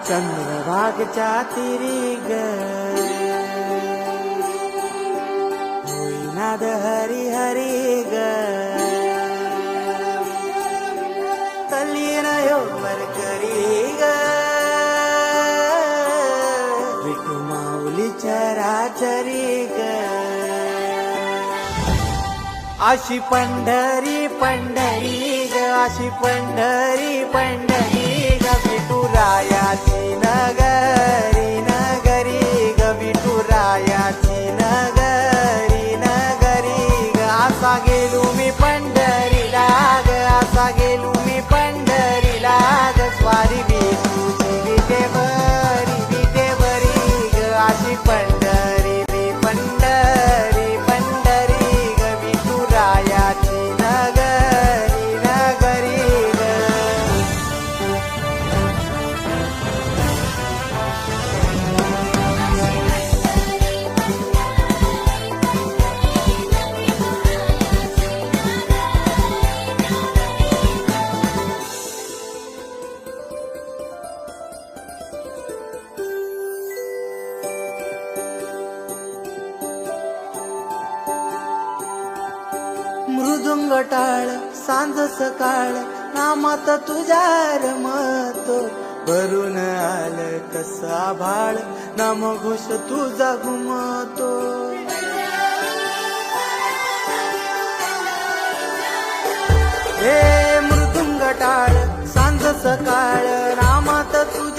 चंद्रभागच्या तिरी ग होईनाद हरी हरी ग तल्लीन यो मरकरी ग विठू माऊली चराचरी ग अशी पंढरी पंढरी ग अशी पंढरी पंढरी ग विठुरायाची नगरी नगरी ग विठुरायाची नगरी नगरी ग असा गेलो मी पंढरीला ग असा गेलो मी पंढरीला ग स्वारी विठूची विटेवरी ग अशी पंढरी मी पंढरी पंढरी ग विठुरायाची नगरी नगरी ग मृदुंग टाळ सांज सकाळ नामात तुझ्या रमतो भरून आलं कसा भाळ नाम घोष तुझा घुमतो हे मृदुंग टाळ सांज सकाळ नामात तुझ्या